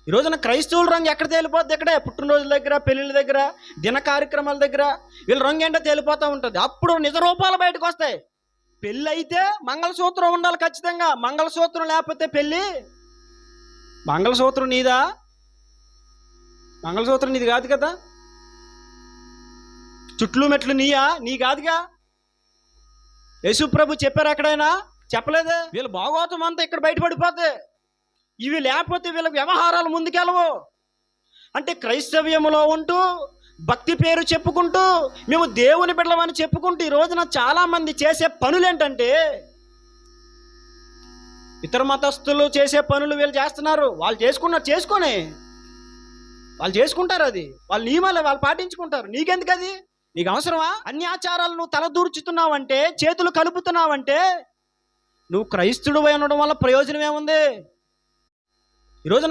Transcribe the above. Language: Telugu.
ఈ రోజున క్రైస్తవుల రంగు ఎక్కడ తేలిపోద్ది? ఇక్కడే పుట్టినరోజుల దగ్గర, పెళ్ళిళ్ళ దగ్గర, దిన కార్యక్రమాల దగ్గర వీళ్ళ రంగు ఏంటో తేలిపోతూ ఉంటుంది. అప్పుడు నిజ రూపాలు బయటకు వస్తాయి. పెళ్ళి అయితే మంగళసూత్రం ఉండాలి ఖచ్చితంగా. మంగళసూత్రం లేకపోతే పెళ్ళి. మంగళసూత్రం నీదా? మంగళసూత్రం నీది కాదు కదా. చుట్లు మెట్లు నీయా? నీ కాదుగా. యేసుప్రభు చెప్పారు ఎక్కడైనా? చెప్పలేదే. వీళ్ళ భాగవతం అంతా ఇక్కడ బయటపడిపోద్ది. ఇవి లేకపోతే వీళ్ళ వ్యవహారాలు ముందుకెళ్ళవు. అంటే క్రైస్తవ్యములో ఉంటూ భక్తి పేరు చెప్పుకుంటూ మేము దేవుని బిడ్డలమని చెప్పుకుంటూ ఈ రోజున చాలామంది చేసే పనులు ఏంటంటే, ఇతర మతస్థులు చేసే పనులు వీళ్ళు చేస్తున్నారు. వాళ్ళు చేసుకొని వాళ్ళు చేసుకుంటారు. అది వాళ్ళ నియమాలు వాళ్ళు పాటించుకుంటారు. నీకెందుకు అది? నీకు అవసరమా? అన్ని ఆచారాలు నువ్వు తలదూర్చుతున్నావంటే, చేతులు కలుపుతున్నావంటే నువ్వు క్రైస్తుడు ఉండడం వల్ల ప్రయోజనం ఏముంది? ఈరోజు